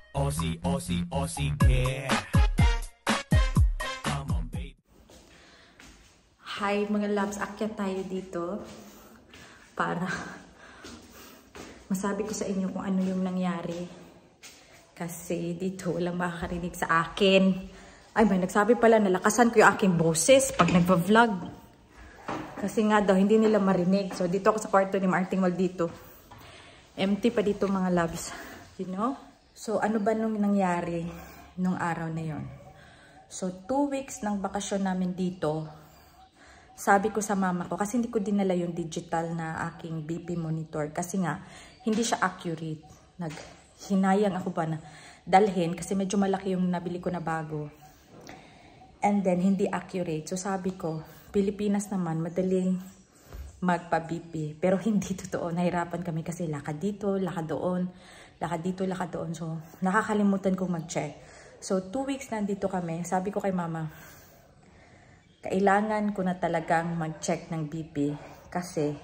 Aussie, Aussie, Aussie, yeah. Come on, baby. Hi mga loves, akyat tayo dito para masabi ko sa inyo kung ano yung nangyari. Kasi dito walang makakarinig sa akin. Ay, may nagsabi pala, nalakasan ko yung aking boses pag nagpa-vlog. Kasi nga daw, hindi nila marinig. So, dito ako sa kwarto ni Marting Maldito. Empty pa dito mga loves. You know? So, ano ba nung nangyari nung araw na yon? So, 2 weeks ng bakasyon namin dito. Sabi ko sa mama ko, kasi hindi ko dinala yung digital na aking BP monitor. Kasi nga, hindi siya accurate. Hinayang ako ba na dalhin kasi medyo malaki yung nabili ko na bago. And then, hindi accurate. So, sabi ko, Pilipinas naman, madaling magpa-BP. Pero hindi totoo. Nahirapan kami kasi lakad dito, lakad doon. Lakad dito, lakad doon. So, nakakalimutan kong mag-check. So, 2 weeks nandito kami. Sabi ko kay mama, kailangan ko na talagang mag-check ng BP. Kasi,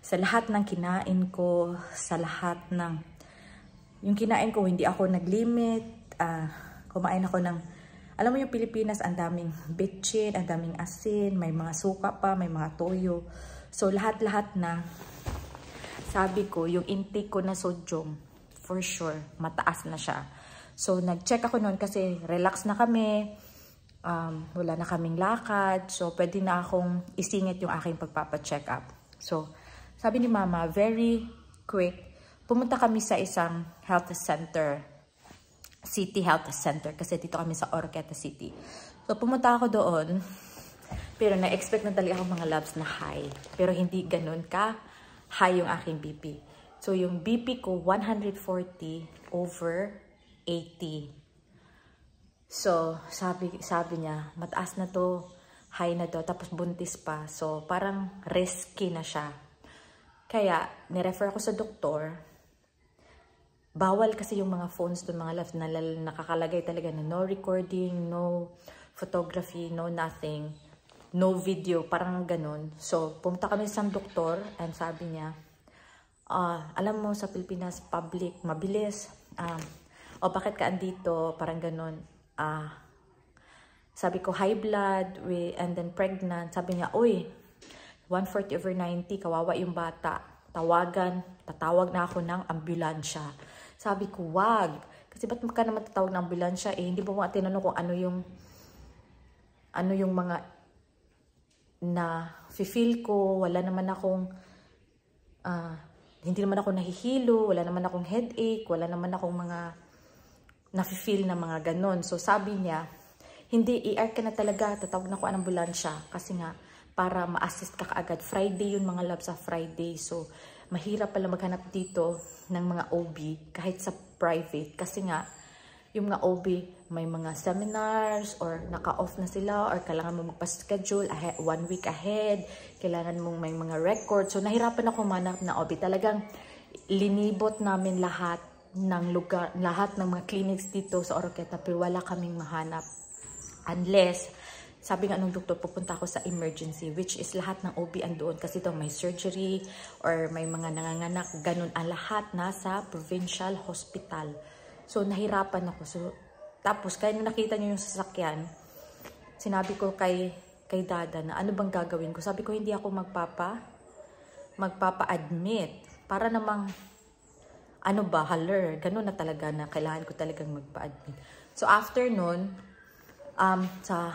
sa lahat ng kinain ko, sa lahat ng yung kinain ko, hindi ako nag-limit. Kumain ako ng, alam mo yung Pilipinas, ang daming bitchin, ang daming asin, may mga suka pa, may mga toyo. So, lahat-lahat na, sabi ko, yung intake ko na sodium, for sure, mataas na siya. So, nag-check ako noon kasi relax na kami, wala na kaming lakad. So, pwede na akong isingit yung aking pagpapacheck up. So, sabi ni mama, very quick, pumunta kami sa isang health center, City Health Center, kasi dito kami sa Oroqueta City. So, pumunta ako doon, pero na-expect na talaga ako mga labs na high. Pero hindi ganun ka high yung aking BP. So, yung BP ko, 140/80. So, sabi niya, mataas na to, high na to, tapos buntis pa. So, parang risky na siya. Kaya, nirefer ako sa doktor. Bawal kasi yung mga phones doon, mga loves, na nakakalagay talaga na no recording, no photography, no nothing, no video, parang ganun. So, pumunta kami sa doktor and sabi niya, alam mo sa Pilipinas, public, mabilis. Bakit ka andito? Parang ganun. Sabi ko, high blood, and then pregnant. Sabi niya, uy, 140/90, kawawa yung bata. Tatawag na ako ng ambulansya. Sabi ko, wag. Kasi ba't ka naman tatawag ng ambulansya? Hindi ba mga tinanong kung ano yung mga na feel ko, wala naman akong, hindi naman ako nahihilo, wala naman akong headache, wala naman akong mga na-feel na mga ganon. So sabi niya, hindi, ER ka na talaga, tatawag na ako ng ambulansya. Kasi nga, para ma-assist ka kaagad. Friday yun mga love, sa Friday. So, mahirap pala maghanap dito ng mga OB kahit sa private. Kasi nga, yung mga OB may mga seminars or naka-off na sila or kailangan mo magpa-schedule 1 week ahead. Kailangan mong may mga record. So, nahirapan ako manap na OB. Talagang linibot namin lahat ng lugar, lahat ng mga clinics dito sa Oroqueta pero wala kaming mahanap. Unless, sabi nga nung doktor, pupunta ako sa emergency, which is lahat ng OB andoon kasi daw may surgery or may mga nanganganak, ganun. Ang lahat nasa provincial hospital. So, nahirapan ako. So, tapos, kaya nung nakita niyo yung sasakyan, sinabi ko kay Dada na ano bang gagawin ko. Sabi ko, hindi ako magpapa-admit. Para namang, haler. Ganun na talaga na kailangan ko talagang magpa-admit. So, after nun, sa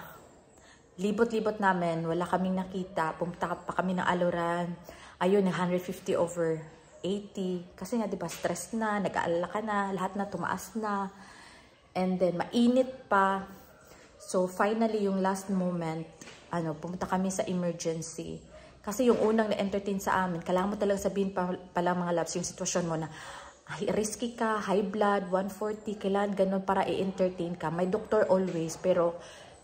libot-libot namin, wala kaming nakita. Pumunta pa kami ng Aluran. Ayun, 150/80. Kasi nga, diba, stress na, nag-aalala ka na, lahat na tumaas na. And then, mainit pa. So, finally, yung last moment, pumunta kami sa emergency. Kasi yung unang na-entertain sa amin, kailangan mo talagang sabihin pala mga loves, yung sitwasyon mo na, risky ka, high blood, 140, kailangan ganun para i-entertain ka. May doktor always, pero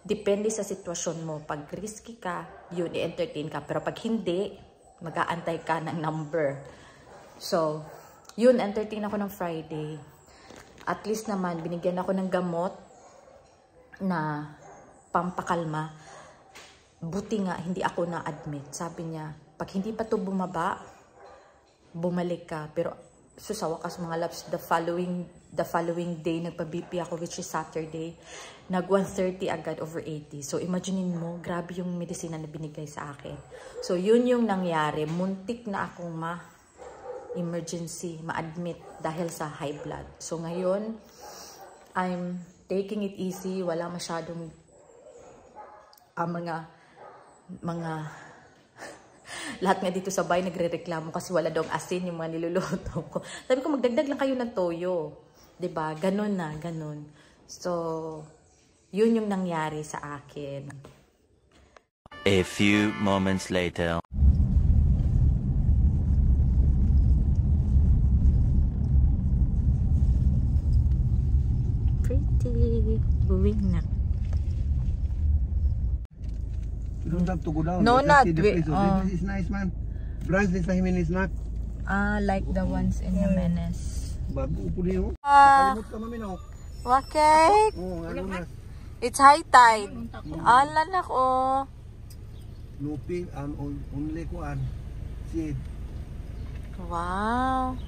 depende sa sitwasyon mo. Pag risky ka, yun, i-entertain ka. Pero pag hindi, mag-aantay ka ng number. So, yun, entertain ako ng Friday. At least naman, binigyan ako ng gamot na pampakalma. Buti nga, hindi ako na-admit. Sabi niya, pag hindi pa to bumaba, bumalik ka. Pero, sa wakas mga loves, the following the following day, nagpa-BP ako, which is Saturday. Nag 130 agad over 80. So, imaginein mo, grabe yung medisina na binigay sa akin. So, yun yung nangyari. Muntik na akong ma-emergency, ma-admit dahil sa high blood. So, ngayon, I'm taking it easy. Wala masyadong mga lahat nga dito sa bahay nagre-reklamo kasi wala daw asin yung mga niluluto ko. Sabi ko, magdagdag lang kayo ng toyo. 'Di ba? Ganun na, ganun. So, yun yung nangyari sa akin. A few moments later. Pretty. Buwing na. You don't have to go down. No, Just not see the with- place. Oh, this is nice, man. Branch this time is not. Like the ones in Jimenez. Bago po niyo. Ah. Kalimut ka mami no. Okay. Oh, ano na. It's high tide. Alan ako. Lupi and only kuan. Seed. Wow.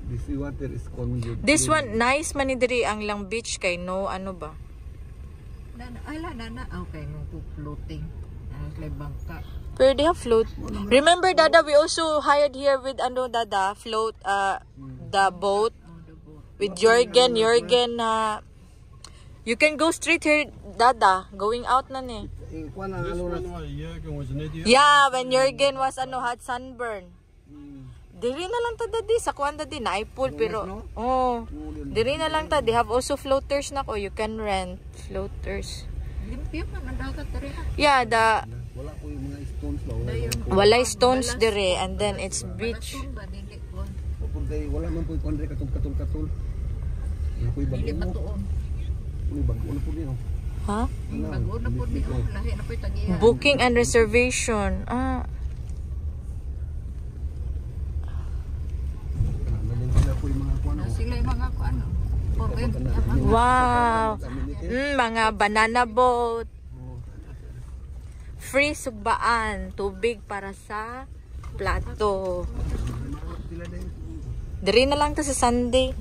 This water is conjured. This one, nice man ni diri ang lang beach kay no, ano ba? Okay, no floating. Like bangka. Pero they have float. Remember, Dada, we also hired here with ano, Dada, float, the boat. With Jorgen, you can go straight here, Dada, going out na ni. Kuan ang ano na. Yeah, when Jorgen was ano, had sunburn. Diri na lang ta dadi sa kuan dadi na pool pero diri na lang ta, they have also floaters na ko, you can rent floaters. Limpyo man ang dagat diri. Yeah, Wala ko yung mga stones ba. walay stones dire and then it's beach. Wala man po yung katul. Ano po yung Dili bago mo? matuon. Ano bago na po niyo? Ha? Bago na po di lahi na po tagiya. Booking and reservation. Naling sila po yung mga kuan. Sila yung mga ano. Wow. Mga banana boat. Free sugbaan, tubig para sa plato. Diri na lang to sa Sunday.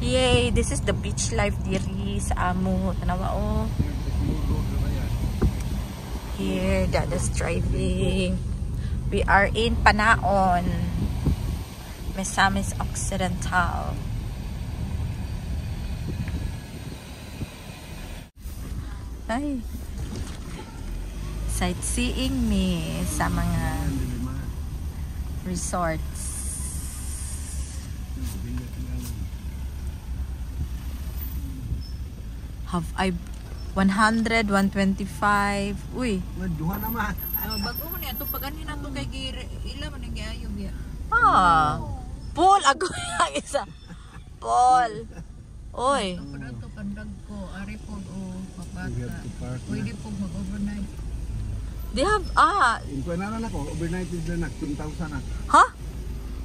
Yay, this is the beach life diri sa amo. Tanawa oh. Here, Dada's driving. We are in Panaon, Misamis Occidental. Ay. Sightseeing me sa mga resorts. Have I 100, 125. Uy. Duha na ma. Bago mo niya ito pag anin ato kay gire ila man ang giayo biya. Paul, ako yung isa. Paul. Oy. Pag ato kandag ko ari po o papata. Pwede po mag-overnight. They have, Yung kuwan na ko, overnight is na 10,000 na. huh?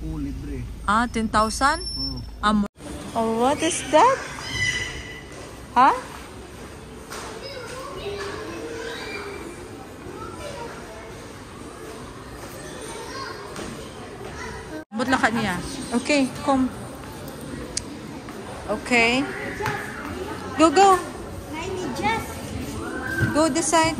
Oo, libre. 10,000? Oo. Oh, what is that? Huh? But lakad niya. Okay, come. Okay. Go, go. Go this side.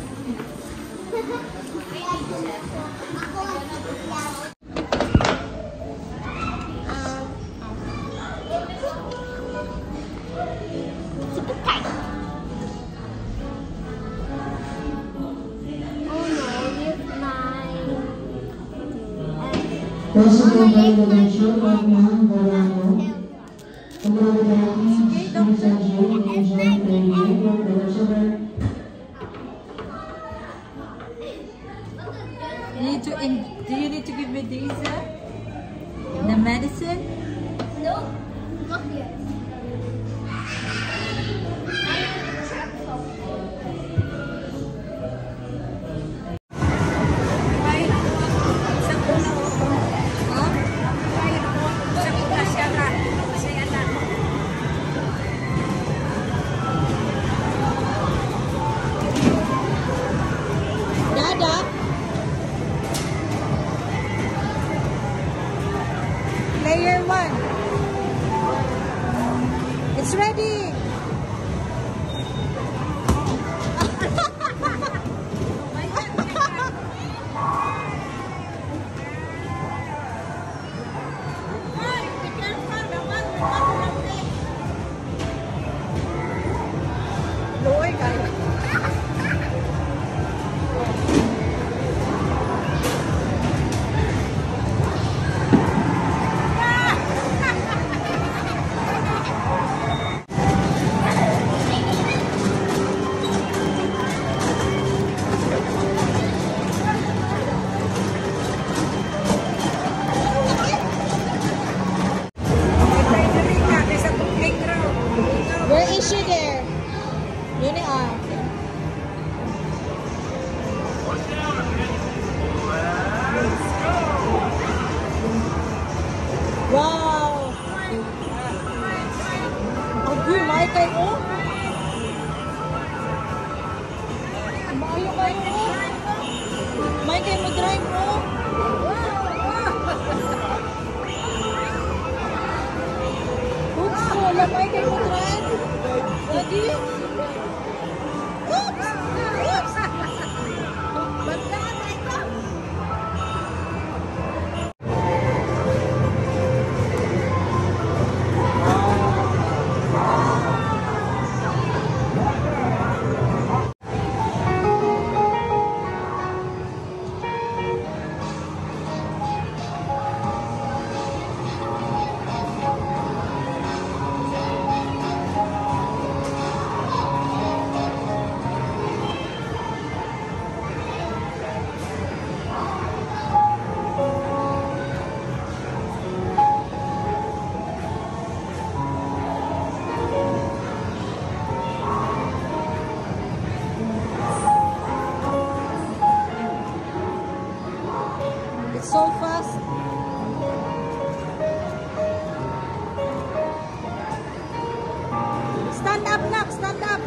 Do you need to give me these? The medicine? No, not yet. Dada? Player 1. It's ready. Luoy kayo. Where is she there? Yun ah. Wow! Agi, may kayo. Maayo kayo. May kayo mag-drive mo. Oops, wala may kayo mag-drive. Agi. Oops! Oops! Ba't na ito? It's so fast. Stand up, Nak. Stand up.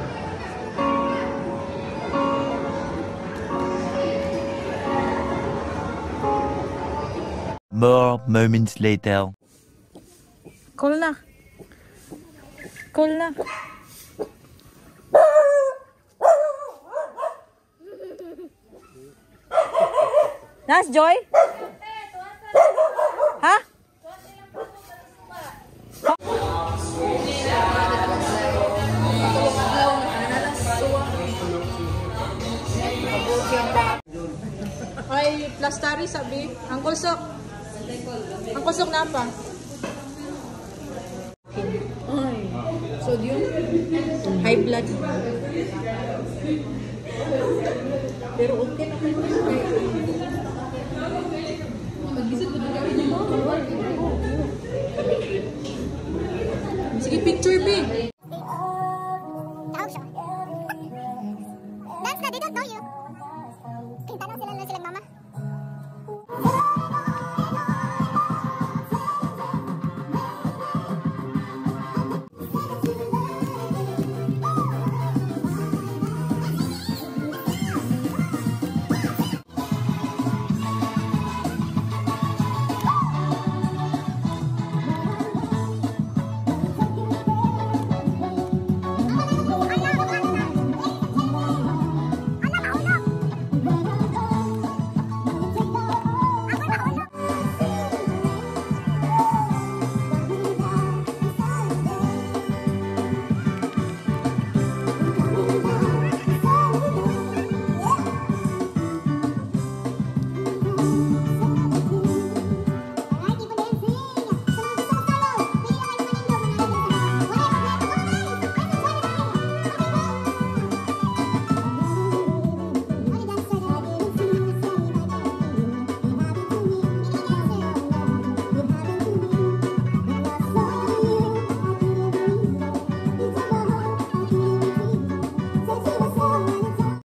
More moments later. Cool na. Cool na. Nas, Joy? Ha? Ay, plastari sabi. Ang kusok. Ang kusok na pa. Ay, sodium. High blood. Pero okay na kayo. Sige, picture, B.